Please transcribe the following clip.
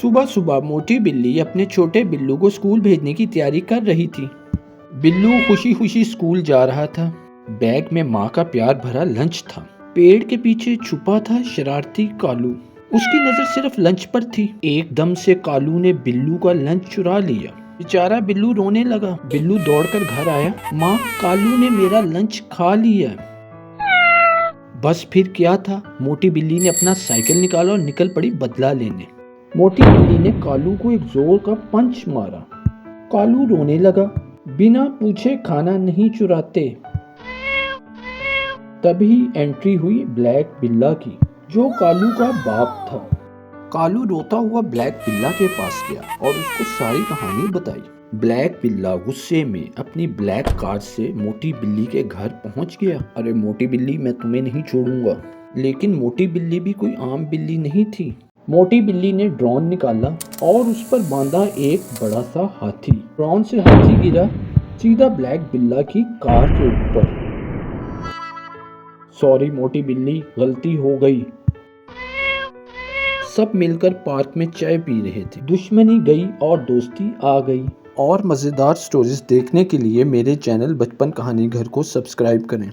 सुबह सुबह मोटी बिल्ली अपने छोटे बिल्लू को स्कूल भेजने की तैयारी कर रही थी। बिल्लू खुशी खुशी स्कूल जा रहा था। बैग में माँ का प्यार भरा लंच था। पेड़ के पीछे छुपा था शरारती कालू। उसकी नजर सिर्फ लंच पर थी। एकदम से कालू ने बिल्लू का लंच चुरा लिया। बेचारा बिल्लू रोने लगा। बिल्लू दौड़कर घर आया। माँ, कालू ने मेरा लंच खा लिया। बस फिर क्या था, मोटी बिल्ली ने अपना साइकिल निकाला और निकल पड़ी बदला लेने। मोटी बिल्ली ने कालू को एक जोर का पंच मारा। कालू रोने लगा। बिना पूछे खाना नहीं चुराते। तभी एंट्री हुई ब्लैक बिल्ला की, जो कालू का बाप था। कालू रोता हुआ ब्लैक बिल्ला के पास गया और उसको सारी कहानी बताई। ब्लैक बिल्ला गुस्से में अपनी ब्लैक कार से मोटी बिल्ली के घर पहुंच गया। अरे मोटी बिल्ली, मैं तुम्हें नहीं छोड़ूंगा। लेकिन मोटी बिल्ली भी कोई आम बिल्ली नहीं थी। मोटी बिल्ली ने ड्रोन निकाला और उस पर बांधा एक बड़ा सा हाथी। ड्रोन से हाथी गिरा सीधा ब्लैक बिल्ला की कार के ऊपर। सॉरी मोटी बिल्ली, गलती हो गई। सब मिलकर पार्क में चाय पी रहे थे। दुश्मनी गई और दोस्ती आ गई। और मज़ेदार स्टोरीज देखने के लिए मेरे चैनल बचपन कहानी घर को सब्सक्राइब करें।